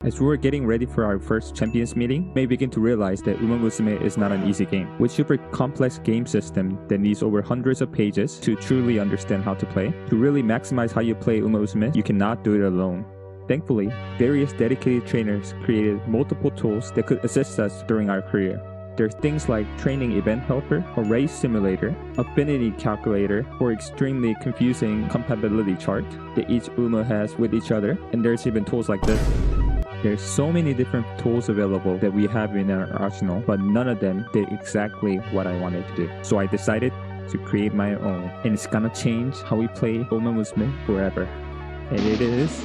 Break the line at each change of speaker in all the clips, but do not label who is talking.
As we were getting ready for our first champions meeting, you may begin to realize that Uma Musume is not an easy game. With super complex game system that needs over hundreds of pages to truly understand how to play, to really maximize how you play Uma Musume, you cannot do it alone. Thankfully, various dedicated trainers created multiple tools that could assist us during our career. There's things like training event helper, a race simulator, affinity calculator for extremely confusing compatibility chart that each Uma has with each other, and there's even tools like this. There's so many different tools available that we have in our arsenal, but none of them did exactly what I wanted to do. So I decided to create my own, and it's gonna change how we play Uma Musume forever. And it is...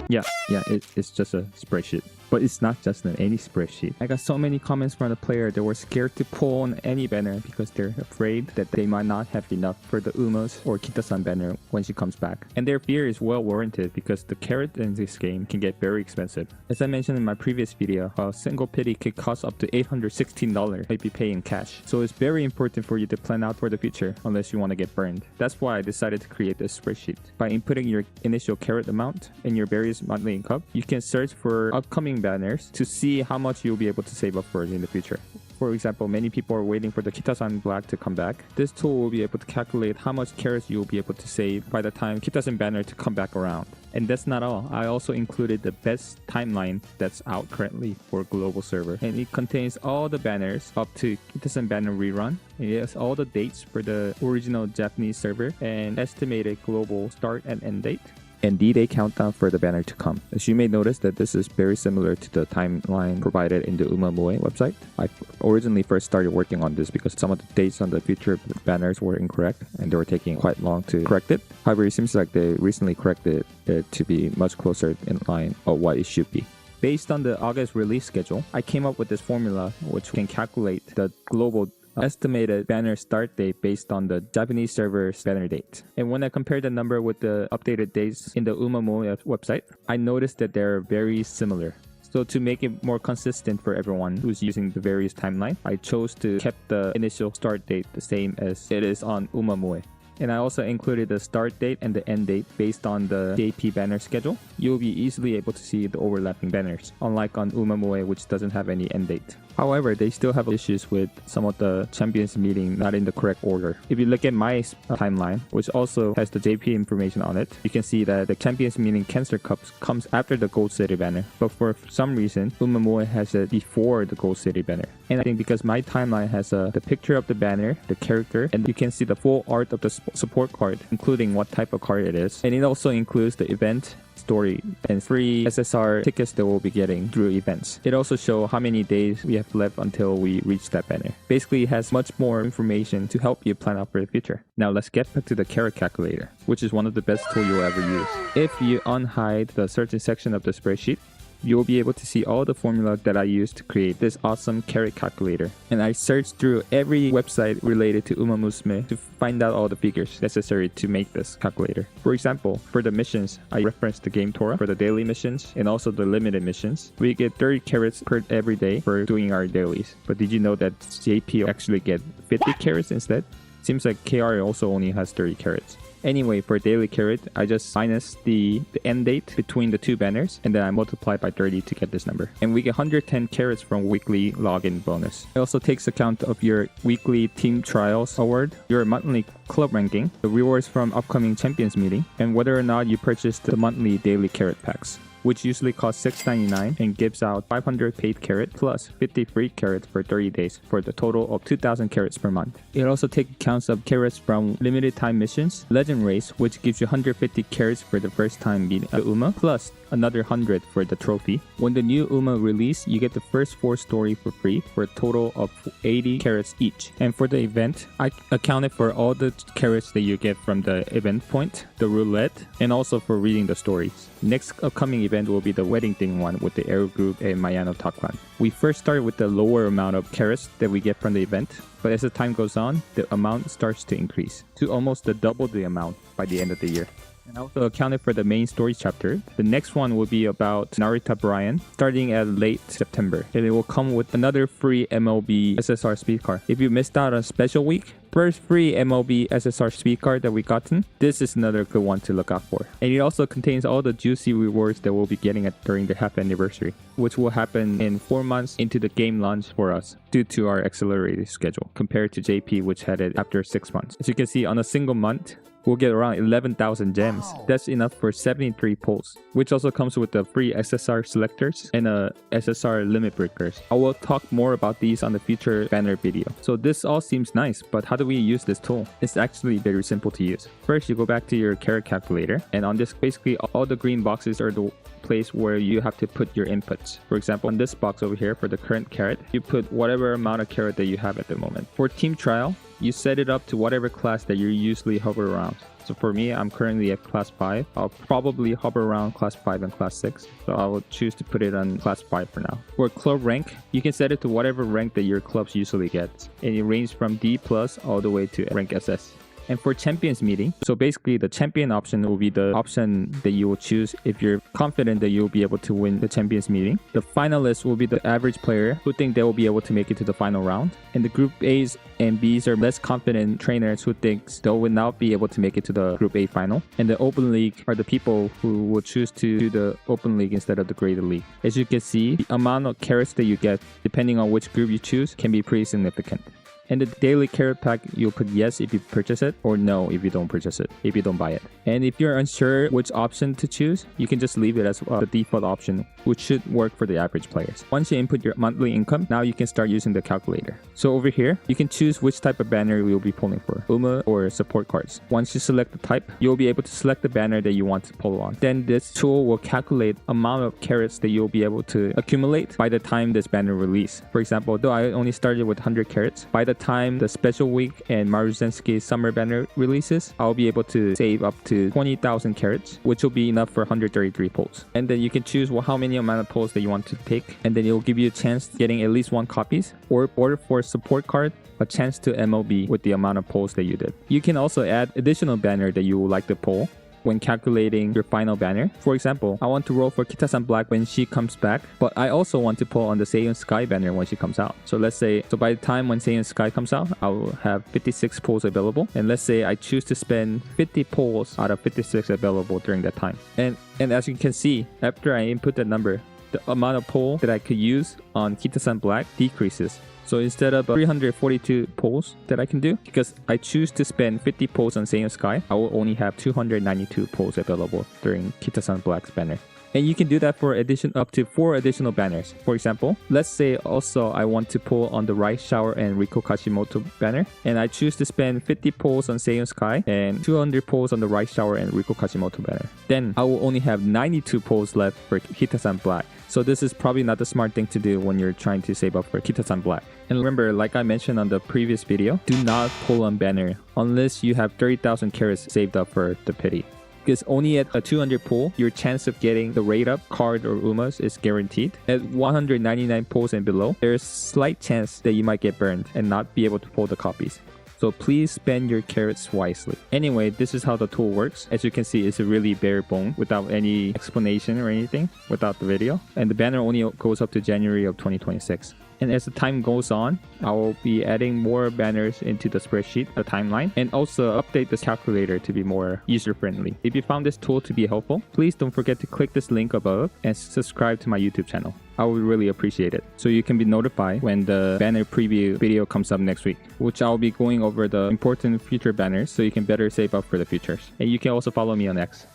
it's just a spreadsheet. But it's not just any spreadsheet. I got so many comments from the player that were scared to pull on any banner because they're afraid that they might not have enough for the Uma's or Kitasan banner when she comes back. And their fear is well warranted because the carrot in this game can get very expensive. As I mentioned in my previous video, a single pity could cost up to $816 if you pay in cash. So it's very important for you to plan out for the future unless you want to get burned. That's why I decided to create this spreadsheet. By inputting your initial carrot amount and your various monthly income, you can search for upcoming banners to see how much you'll be able to save up for it in the future. For example, many people are waiting for the Kitasan Black to come back. This tool will be able to calculate how much carats you'll be able to save by the time Kitasan banner to come back around. And that's not all. I also included the best timeline that's out currently for global server. And it contains all the banners up to Kitasan banner rerun. It has all the dates for the original Japanese server and estimated global start and end date, and D-Day countdown for the banner to come. As you may notice that this is very similar to the timeline provided in the Uma Musume website. I originally first started working on this because some of the dates on the future banners were incorrect and they were taking quite long to correct it. However, it seems like they recently corrected it to be much closer in line of what it should be. Based on the August release schedule, I came up with this formula which can calculate the global estimated banner start date based on the Japanese server's banner date. And when I compared the number with the updated dates in the Uma Musume website, I noticed that they're very similar. So to make it more consistent for everyone who's using the various timeline, I chose to keep the initial start date the same as it is on Uma Musume. And I also included the start date and the end date based on the JP banner schedule. You'll be easily able to see the overlapping banners, unlike on Uma Musume, which doesn't have any end date. However, they still have issues with some of the champions meeting not in the correct order. If you look at my timeline, which also has the JP information on it, you can see that the champions meeting Cancer Cups comes after the Gold City banner. But for some reason, Uma Musume has it before the Gold City banner. And I think because my timeline has the picture of the banner, the character, and you can see the full art of the support card, including what type of card it is. And it also includes the event, story, and free SSR tickets that we'll be getting through events. It also shows how many days we have left until we reach that banner. Basically, it has much more information to help you plan out for the future. Now let's get back to the carrot calculator, which is one of the best tools you'll ever use. If you unhide the certain section of the spreadsheet, you'll be able to see all the formula that I used to create this awesome carrot calculator. And I searched through every website related to Uma Musume to find out all the figures necessary to make this calculator. For example, for the missions, I referenced the Gametora for the daily missions and also the limited missions. We get 30 carats per every day for doing our dailies. But did you know that JP actually get 50 carats instead? Seems like KR also only has 30 carats. Anyway, for daily carrot, I just minus the end date between the two banners, and then I multiply by 30 to get this number. And we get 110 carats from weekly login bonus. It also takes account of your weekly team trials award, your monthly club ranking, the rewards from upcoming champions meeting, and whether or not you purchased the monthly daily carrot packs, which usually costs $6.99 and gives out 500 paid carat plus 50 free carats for 30 days for the total of 2,000 carats per month. It also takes accounts of carats from limited time missions, legend race, which gives you 150 carats for the first time beating the Uma, plus another 100 for the trophy. When the new Uma release, you get the first 4 story for free for a total of 80 carats each. And for the event, I accounted for all the carats that you get from the event point, the roulette, and also for reading the stories. Next upcoming event will be the wedding thing one with the Aero Group and Mayano Takwan. We first started with the lower amount of carats that we get from the event, but as the time goes on, the amount starts to increase to almost double the amount by the end of the year. And also accounted for the main story chapter. The next one will be about Narita Brian, starting at late September. And it will come with another free MLB SSR speed card. If you missed out on special week, first free MLB SSR speed card that we gotten. This is another good one to look out for. And it also contains all the juicy rewards that we'll be getting during the half anniversary, which will happen in 4 months into the game launch for us due to our accelerated schedule compared to JP, which had it after 6 months. As you can see, on a single month, we'll get around 11,000 gems. That's enough for 73 pulls, which also comes with the free SSR selectors and SSR limit breakers. I will talk more about these on the future banner video. So this all seems nice, but how do we use this tool? It's actually very simple to use. First, you go back to your carat calculator, and on this, basically all the green boxes are the place where you have to put your inputs. For example, on this box over here for the current carat, you put whatever amount of carat that you have at the moment. For team trial, you set it up to whatever class that you usually hover around. So for me, I'm currently at class 5. I'll probably hover around class 5 and class 6. So I will choose to put it on class 5 for now. For club rank, you can set it to whatever rank that your clubs usually get. And it ranges from D+ all the way to rank SS. And for champions meeting, so basically the champion option will be the option that you will choose if you're confident that you'll be able to win the champions meeting. The finalists will be the average player who think they will be able to make it to the final round. And the group A's and B's are less confident trainers who think they will not be able to make it to the group A final. And the open league are the people who will choose to do the open league instead of the graded league. As you can see, the amount of carats that you get, depending on which group you choose, can be pretty significant. And the daily carat pack, you'll put yes if you purchase it, or no if you don't purchase it, if you don't buy it. And if you're unsure which option to choose, you can just leave it as the default option, which should work for the average players. Once you input your monthly income, now you can start using the calculator. So over here, you can choose which type of banner you'll be pulling for, Uma or support cards. Once you select the type, you'll be able to select the banner that you want to pull on. Then this tool will calculate amount of carats that you'll be able to accumulate by the time this banner release. For example, though I only started with 100 carats, by the time the special week and Maruzensky's summer banner releases, I'll be able to save up to 20,000 carats, which will be enough for 133 pulls. And then you can choose how many amount of pulls that you want to take, and then it will give you a chance getting at least 1 copies, or for a support card, a chance to MLB with the amount of pulls that you did. You can also add additional banner that you would like to pull when calculating your final banner. For example, I want to roll for Kitasan Black when she comes back, but I also want to pull on the Seiyun Sky banner when she comes out. So let's say, by the time when Seiyun Sky comes out, I will have 56 pulls available. And let's say I choose to spend 50 pulls out of 56 available during that time. And as you can see, after I input that number, the amount of pull that I could use on Kitasan Black decreases. So instead of 342 pulls that I can do, because I choose to spend 50 pulls on Seiyun Sky, I will only have 292 pulls available during Kitasan Black's banner. And you can do that for up to 4 additional banners. For example, let's say also I want to pull on the Rice Shower and Riko Kashimoto banner, and I choose to spend 50 pulls on Seiyun Sky and 200 pulls on the Rice Shower and Riko Kashimoto banner. Then I will only have 92 pulls left for Kitasan Black. So this is probably not the smart thing to do when you're trying to save up for Kitasan Black. And remember, like I mentioned on the previous video, do not pull on banner unless you have 30,000 carats saved up for the pity. Because only at a 200 pull, your chance of getting the rate up card or Umas is guaranteed. At 199 pulls and below, there's slight chance that you might get burned and not be able to pull the copies. So please spend your carats wisely. Anyway, this is how the tool works. As you can see, it's a really bare bone without any explanation or anything without the video. And the banner only goes up to January of 2026. And as the time goes on, I will be adding more banners into the spreadsheet, the timeline, and also update this calculator to be more user-friendly. If you found this tool to be helpful, please don't forget to click this link above and subscribe to my YouTube channel. I would really appreciate it, so you can be notified when the banner preview video comes up next week, which I'll be going over the important future banners so you can better save up for the futures. And you can also follow me on X.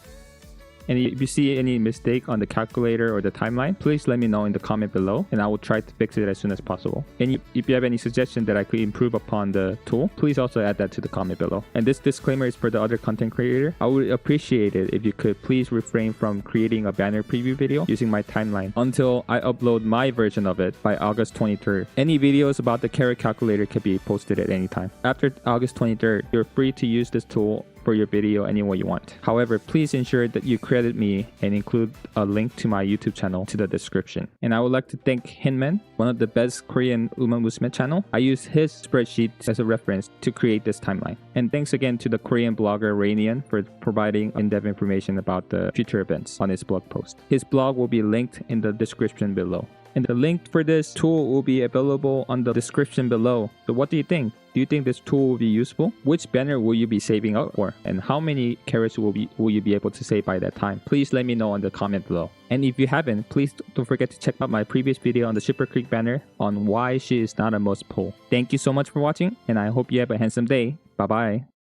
And if you see any mistake on the calculator or the timeline, please let me know in the comment below and I will try to fix it as soon as possible. And if you have any suggestion that I could improve upon the tool, please also add that to the comment below. And this disclaimer is for the other content creator. I would appreciate it if you could please refrain from creating a banner preview video using my timeline until I upload my version of it by August 23rd. Any videos about the carat calculator can be posted at any time. After August 23rd, you're free to use this tool for your video any way you want. However, please ensure that you credit me and include a link to my YouTube channel to the description. And I would like to thank Hinman, one of the best Korean Uma Musume channel. I used his spreadsheet as a reference to create this timeline. And thanks again to the Korean blogger Rainian for providing in-depth information about the future events on his blog post. His blog will be linked in the description below. And the link for this tool will be available on the description below. So what do you think? Do you think this tool will be useful? Which banner will you be saving up for? And how many carats will you be able to save by that time? Please let me know in the comment below. And if you haven't, please don't forget to check out my previous video on the Shipper Creek banner on why she is not a most pull. Thank you so much for watching, and I hope you have a handsome day. Bye bye.